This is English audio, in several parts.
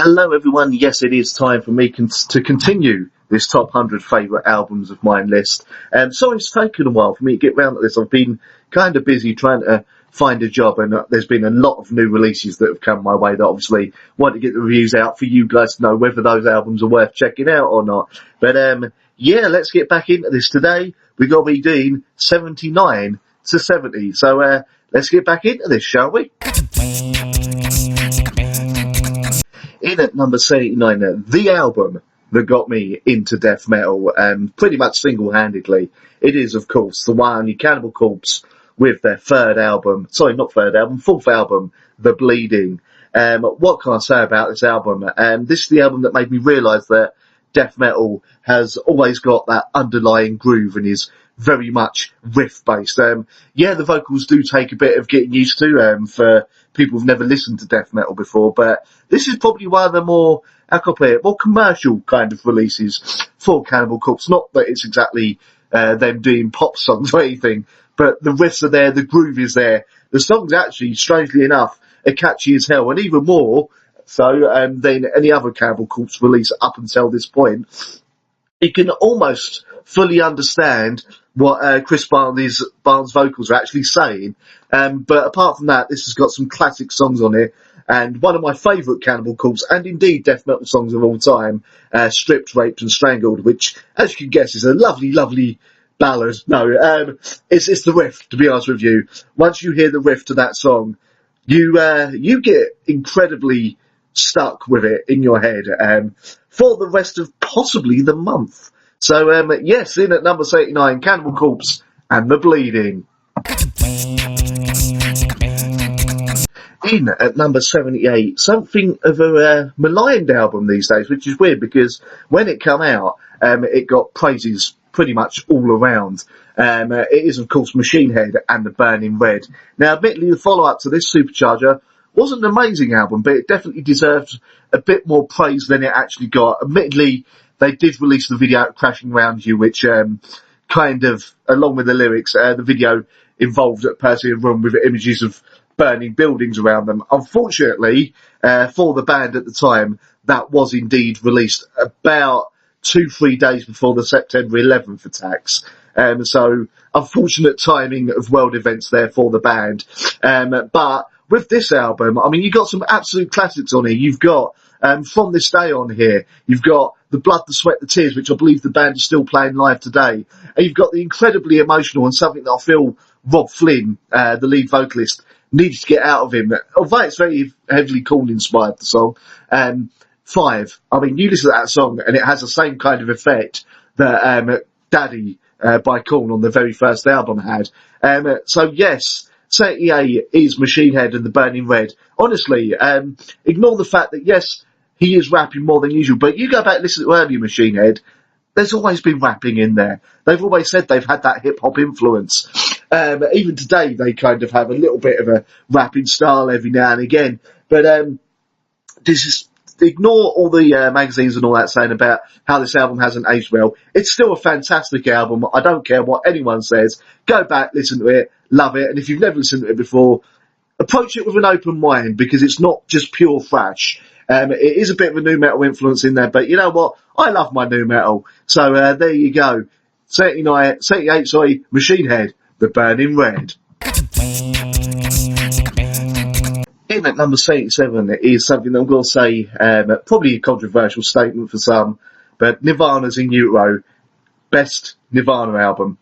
Hello everyone, yes it is time for me to continue this top 100 favourite albums of mine list. Sorry it's taken a while for me to get round to this. I've been kind of busy trying to find a job, and there's been a lot of new releases that have come my way that obviously want to get the reviews out for you guys to know whether those albums are worth checking out or not. But yeah, let's get back into this today. We've got to be doing 79 to 70, so let's get back into this, shall we? In at number 79, the album that got me into death metal, pretty much single-handedly, it is, of course, the one, Cannibal Corpse, with their fourth album, The Bleeding. What can I say about this album? This is the album that made me realise that death metal has always got that underlying groove and is very much riff-based. Yeah, the vocals do take a bit of getting used to for people who've never listened to death metal before, but this is probably one of the more, how can I play it, more commercial kind of releases for Cannibal Corpse. Not that it's exactly them doing pop songs or anything, but the riffs are there, the groove is there. The songs actually, strangely enough, are catchy as hell, and even more so than any other Cannibal Corpse release up until this point. You can almost fully understand what Chris Barnes' vocals are actually saying. But apart from that, this has got some classic songs on it. And one of my favourite Cannibal Corpse, and indeed death metal songs of all time, Stripped, Raped and Strangled, which, as you can guess, is a lovely, lovely ballad. No, it's the riff, to be honest with you. Once you hear the riff to that song, you get incredibly stuck with it in your head for the rest of possibly the month. So, yes, in at number 79, Cannibal Corpse and The Bleeding. In at number 78, something of a maligned album these days, which is weird because when it came out, it got praises pretty much all around. It is, of course, Machine Head and The Burning Red. Now, admittedly, the follow-up to this Supercharger wasn't an amazing album, but it definitely deserved a bit more praise than it actually got. Admittedly, they did release the video Crashing Around You, which kind of, along with the lyrics, the video involved a person in a room with images of burning buildings around them. Unfortunately, for the band at the time, that was indeed released about 2-3 days before the September 11th attacks. So, unfortunate timing of world events there for the band. But with this album, I mean, you've got some absolute classics on here. You've got From This Day on here. You've got The Blood, The Sweat, The Tears, which I believe the band is still playing live today. And you've got the incredibly emotional and something that I feel Rob Flynn, the lead vocalist, needs to get out of him. Although it's very heavily Korn-inspired, the song. Five. I mean, you listen to that song and it has the same kind of effect that Daddy by Korn on the very first album had. So, yes, 78 is Machine Head and The Burning Red. Honestly, ignore the fact that, yes, he is rapping more than usual, but you go back and listen to earlier Machine Head, there's always been rapping in there. They've always said they've had that hip-hop influence. Even today, they kind of have a little bit of a rapping style every now and again. But this is, ignore all the magazines and all that saying about how this album hasn't aged well. It's still a fantastic album. I don't care what anyone says. Go back, listen to it, love it. And if you've never listened to it before, approach it with an open mind, because it's not just pure thrash. It is a bit of a nu metal influence in there, but you know what? I love my nu metal. So there you go. 78, Machine Head, The Burning Red. In at number 77 is something that I'm going to say, probably a controversial statement for some, but Nirvana's In Utero, best Nirvana album.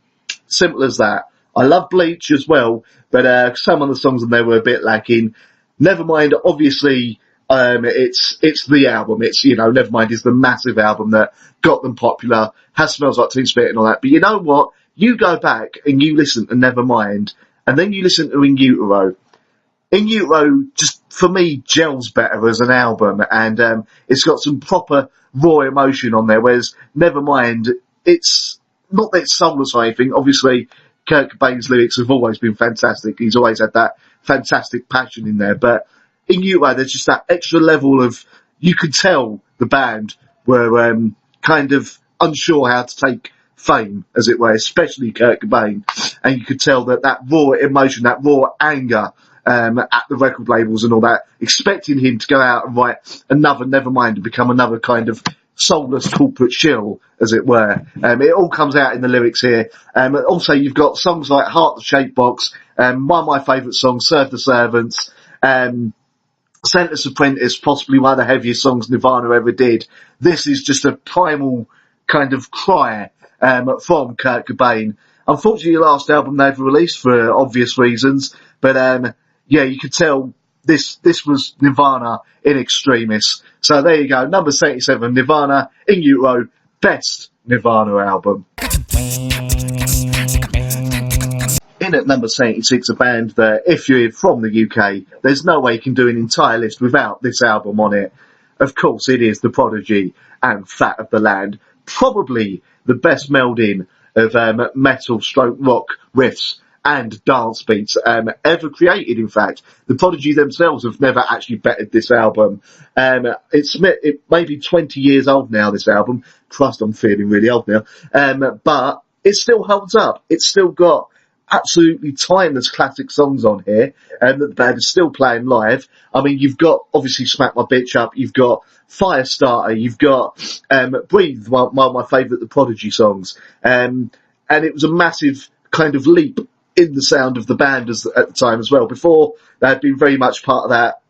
Simple as that. I love Bleach as well, but some of the songs on there were a bit lacking. Nevermind, obviously, it's the album. It's, Nevermind is the massive album that got them popular, has Smells Like Teen Spirit and all that. But you know what? You go back and you listen to Nevermind, and then you listen to In Utero. In Utero, just for me, gels better as an album, and it's got some proper raw emotion on there, whereas Nevermind, it's not that it's soulless or anything. Obviously, Kurt Cobain's lyrics have always been fantastic. He's always had that fantastic passion in there, but In Utero, there's just that extra level of, you could tell the band were kind of unsure how to take fame, as it were, especially Kurt Cobain, and you could tell that raw emotion, that raw anger, at the record labels and all that, expecting him to go out and write another Nevermind and become another kind of soulless corporate shill, as it were. It all comes out in the lyrics here. Also, you've got songs like Heart the Shape Box, one of my favourite songs, Serve the Servants, Sentenced Apprentice, possibly one of the heaviest songs Nirvana ever did. This is just a primal kind of cry from Kurt Cobain. Unfortunately, the last album they ever released for obvious reasons, but yeah, you could tell this was Nirvana in extremis. So there you go, number 77, Nirvana in utero, best Nirvana album. In at number 76, a band that, if you're from the UK, there's no way you can do an entire list without this album on it. Of course, it is The Prodigy and Fat of the Land, probably the best melding of metal stroke rock riffs and dance beats ever created. In fact, The Prodigy themselves have never actually bettered this album. It may be 20 years old now, this album. Christ, I'm feeling really old now. But it still holds up. It's still got absolutely timeless classic songs on here, and that the band is still playing live. I mean, you've got, obviously, Smack My Bitch Up, you've got Firestarter, you've got Breathe, one of my favourite The Prodigy songs. And it was a massive kind of leap in the sound of the band at the time as well. Before, they had been very much part of that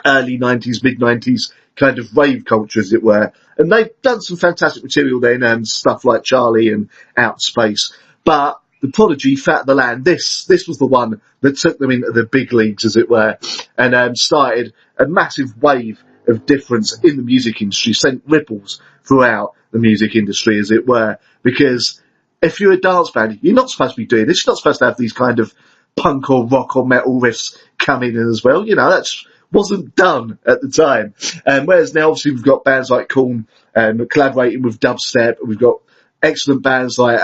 early 90s, mid-90s kind of rave culture, as it were. And they've done some fantastic material then, stuff like Charlie and Out Space. But The Prodigy, Fat of the Land, this was the one that took them into the big leagues, as it were, and started a massive wave of difference in the music industry, sent ripples throughout the music industry, as it were, because if you're a dance band, you're not supposed to be doing this. You're not supposed to have these kind of punk or rock or metal riffs come in as well. You know, that wasn't done at the time. Whereas now, obviously, we've got bands like Korn collaborating with dubstep. We've got excellent bands like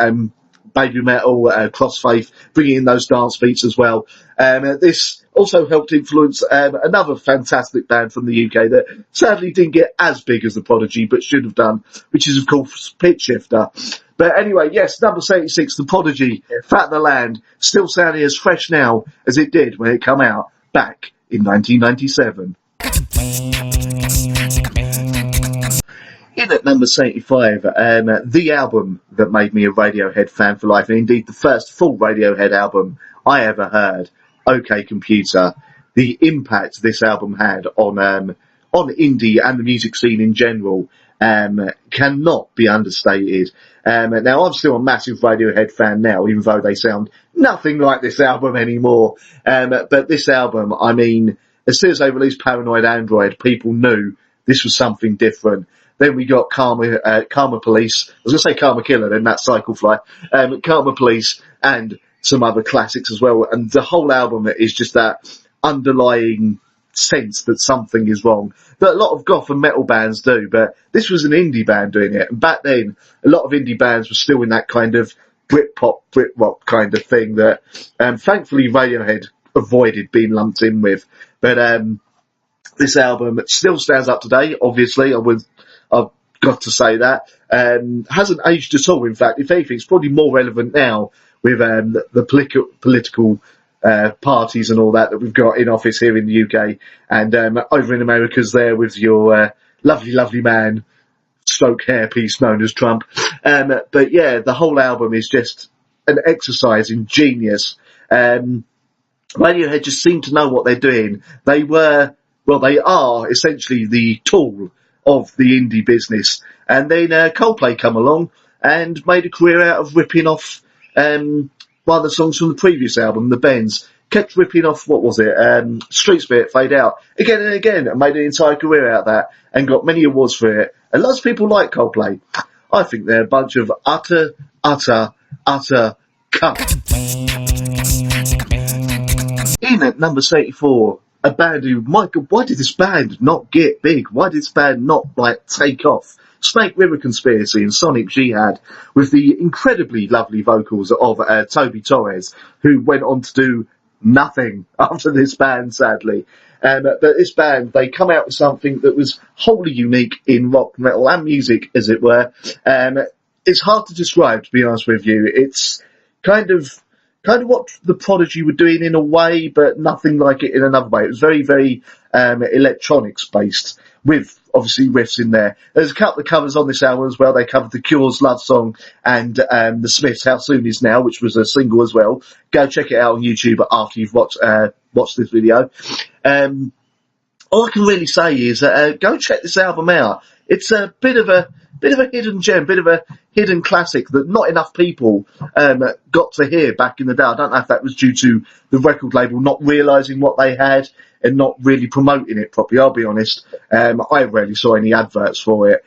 Baby Metal, Crossfaith, bringing in those dance beats as well. This also helped influence another fantastic band from the UK that sadly didn't get as big as The Prodigy, but should have done, which is, of course, Pitch Shifter. But anyway, yes, number 76, The Prodigy, Fat of the Land, still sounding as fresh now as it did when it came out back in 1997. In at number 75, the album that made me a Radiohead fan for life, and indeed the first full Radiohead album I ever heard, OK Computer. The impact this album had on indie and the music scene in general cannot be understated. Now, I'm still a massive Radiohead fan now, even though they sound nothing like this album anymore. But this album, I mean, as soon as they released Paranoid Android, people knew this was something different. Then we got Karma Police. I was going to say Karma Killer, then that's Cycle Fly. Karma Police and some other classics as well. And the whole album is just that underlying sense that something is wrong that a lot of goth and metal bands do, but this was an indie band doing it. And back then, a lot of indie bands were still in that kind of Britpop, Britrock kind of thing that thankfully Radiohead avoided being lumped in with. But this album still stands up today, obviously. I've got to say that. Hasn't aged at all, in fact. If anything, it's probably more relevant now with the political parties and all that we've got in office here in the UK. And over in America's there with your lovely, lovely man, stroke hairpiece known as Trump. But yeah, the whole album is just an exercise in genius. Radiohead just seem to know what they're doing. They are essentially the tool of the indie business. And then Coldplay come along and made a career out of ripping off one of the songs from the previous album, The Bends. Kept ripping off, what was it, Street Spirit, Fade Out, again and again, and made an entire career out of that, and got many awards for it. And lots of people like Coldplay. I think they're a bunch of utter cunt. In at number 74, a band who, my God, why did this band not get big? Why did this band not, take off? Snake River Conspiracy and Sonic Jihad, with the incredibly lovely vocals of Toby Torres, who went on to do nothing after this band, sadly. But this band, they come out with something that was wholly unique in rock, metal and music, as it were. It's hard to describe, to be honest with you. It's kind of kind of what the Prodigy were doing in a way, but nothing like it in another way. It was very, very electronics based, with obviously riffs in there. There's a couple of covers on this album as well. They covered the Cure's Love Song and the Smiths' How Soon Is Now, which was a single as well. Go check it out on YouTube after you've watched this video. All I can really say is go check this album out. It's a bit of a hidden gem, bit of a hidden classic that not enough people got to hear back in the day. I don't know if that was due to the record label not realising what they had and not really promoting it properly. I'll be honest. I rarely saw any adverts for it,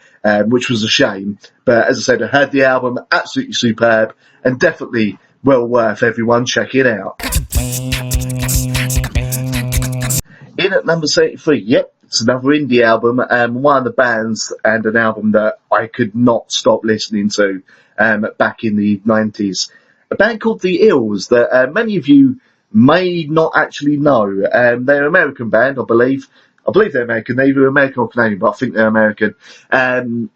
which was a shame. But as I said, I heard the album, absolutely superb, and definitely well worth everyone checking out. In at number 73, yep, it's another indie album, one of the bands and an album that I could not stop listening to back in the 90s. A band called The Ills that many of you may not actually know. They're an American band, I believe. I believe they're American. They're either American or Canadian, but I think they're American. And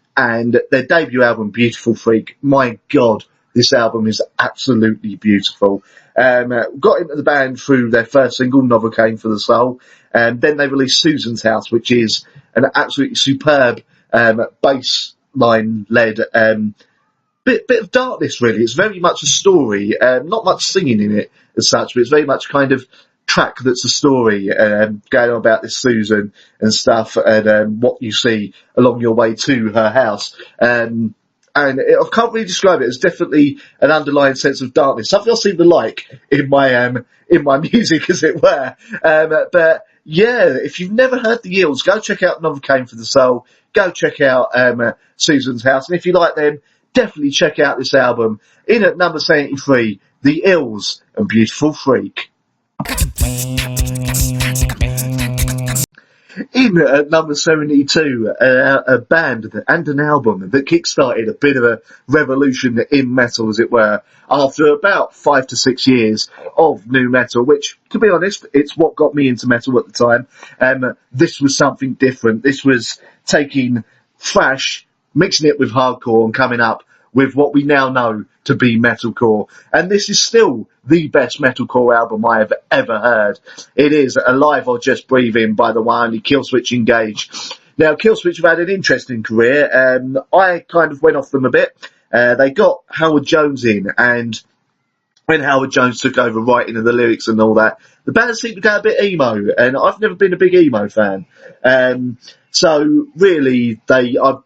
their debut album, Beautiful Freak, my God, this album is absolutely beautiful. Got into the band through their first single, Novocaine for the Soul, and then they released Susan's House, which is an absolutely superb bass line led bit of darkness, really. It's very much a story, not much singing in it as such, but it's very much kind of track that's a story going on about this Susan and stuff, and what you see along your way to her house. And I can't really describe it. It's definitely an underlying sense of darkness, something I seem to like in my music, as it were. But yeah, if you've never heard the Ills, go check out Novocaine for the Soul. Go check out Susan's House, and if you like them, definitely check out this album. In at number 73, The Ills and Beautiful Freak. In at number 72, a band and an album that kickstarted a bit of a revolution in metal, as it were, after about 5 to 6 years of new metal, which, to be honest, it's what got me into metal at the time. This was something different. This was taking thrash, mixing it with hardcore, and coming up with what we now know to be metalcore. And this is still the best metalcore album I have ever heard. It is Alive or Just Breathing by the one only Killswitch Engage. Now, Killswitch have had an interesting career. I kind of went off them a bit. They got Howard Jones in, and when Howard Jones took over writing of the lyrics and all that, the band seemed to go a bit emo, and I've never been a big emo fan. So really, I've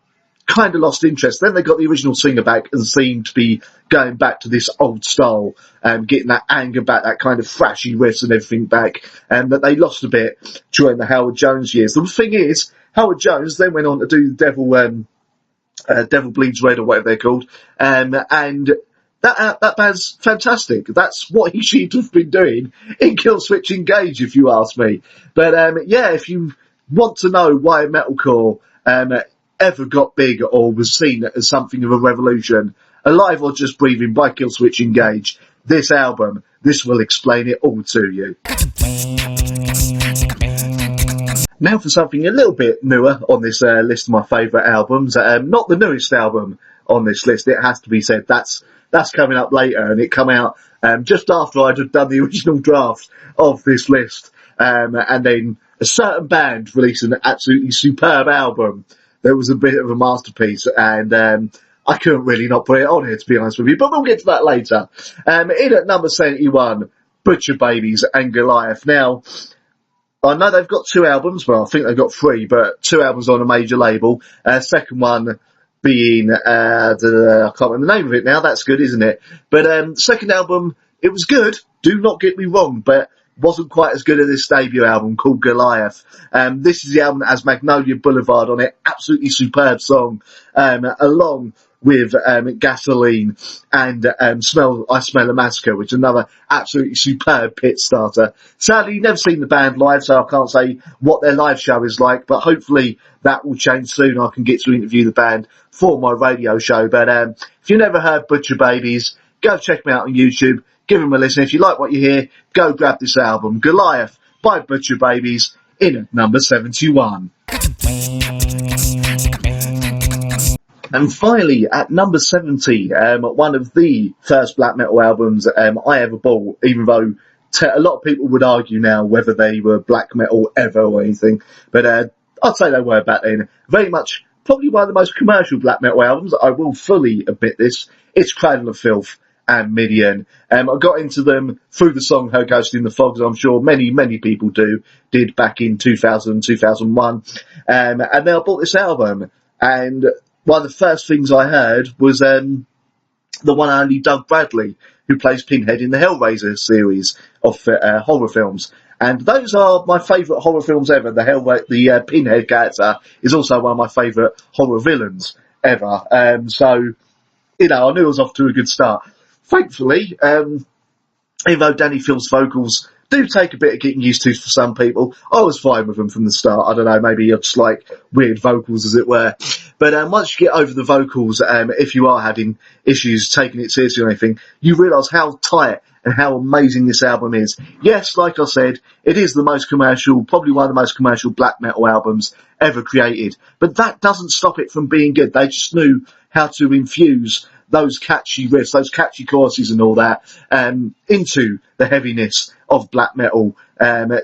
kind of lost interest. Then they got the original singer back and seemed to be going back to this old style, getting that anger back, that kind of thrashy riffs and everything back, but they lost a bit during the Howard Jones years. The thing is, Howard Jones then went on to do Devil Bleeds Red, or whatever they're called, and that band's fantastic. That's what he should have been doing in Killswitch Engage, if you ask me. But yeah, if you want to know why metalcore ever got big or was seen as something of a revolution, Alive or Just Breathing by Killswitch Engage, this album, this will explain it all to you. Now for something a little bit newer on this list of my favourite albums. Not the newest album on this list, it has to be said. That's coming up later, and it come out just after I'd have done the original draft of this list. And then a certain band released an absolutely superb album that was a bit of a masterpiece, and I couldn't really not put it on here, to be honest with you, but we'll get to that later. In at number 71, Butcher Babies and Goliath. Now, I know they've got 2 albums, well, I think they've got 3, but 2 albums on a major label. Second one being, I can't remember the name of it now, that's good, isn't it? But second album, it was good, do not get me wrong, but wasn't quite as good as this debut album called Goliath. This is the album that has Magnolia Boulevard on it, absolutely superb song, along with Gasoline and I Smell a Massacre, which is another absolutely superb pit starter. Sadly, never seen the band live, so I can't say what their live show is like, but hopefully that will change soon. I can get to interview the band for my radio show. But if you've never heard Butcher Babies, go check them out on YouTube. Give them a listen. If you like what you hear, go grab this album, Goliath by Butcher Babies, in at number 71. And finally, at number 70, one of the first black metal albums I ever bought, even though a lot of people would argue now whether they were black metal ever or anything, but I'd say they were back then. Very much, probably one of the most commercial black metal albums, I will fully admit this. It's Cradle of Filth and Midian. I got into them through the song Her Ghost in the Fog, as I'm sure many people did back in 2000, 2001. And then I bought this album, and one of the first things I heard was the one and only Doug Bradley, who plays Pinhead in the Hellraiser series of horror films. And those are my favourite horror films ever. The Pinhead character is also one of my favourite horror villains ever. So, you know, I knew I was off to a good start. Thankfully, even though Danny Field's vocals do take a bit of getting used to for some people, I was fine with them from the start. I don't know, maybe you're just like weird vocals, as it were. But once you get over the vocals, if you are having issues taking it seriously or anything, you realise how tight and how amazing this album is. Yes, like I said, it is the most commercial, probably one of the most commercial black metal albums ever created. But that doesn't stop it from being good. They just knew how to infuse those catchy riffs, those catchy choruses and all that, into the heaviness of black metal.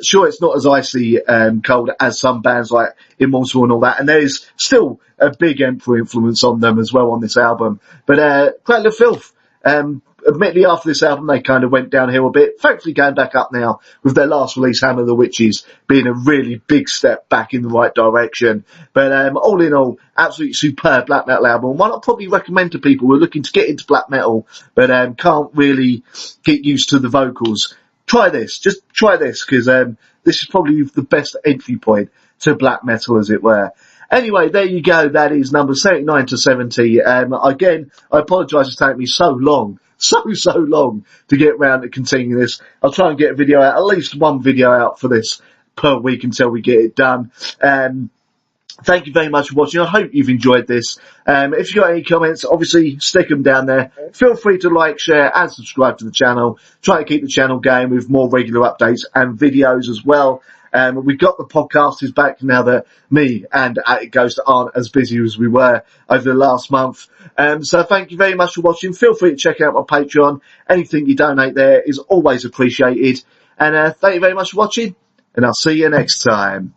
Sure, it's not as icy cold as some bands like Immortal and all that, and there's still a big Emperor influence on them as well on this album. But Cradle of Filth, admittedly after this album they kind of went downhill a bit, thankfully going back up now with their last release, Hammer of the Witches, being a really big step back in the right direction. But all in all, absolutely superb black metal album, one I'd probably recommend to people who are looking to get into black metal but can't really get used to the vocals. Try this, just try this, because this is probably the best entry point to black metal, as it were. Anyway, there you go. That is number 79 to 70. Again, I apologise it's taken me so long to get round to continuing this. I'll try and get a video out, at least one video out for this per week until we get it done. Thank you very much for watching. I hope you've enjoyed this. If you've got any comments, obviously stick them down there. Feel free to like, share and subscribe to the channel. Try to keep the channel going with more regular updates and videos as well. We've got the podcasters back now that me and It Ghost aren't as busy as we were over the last month. So thank you very much for watching. Feel free to check out my Patreon. Anything you donate there is always appreciated. And thank you very much for watching, and I'll see you next time.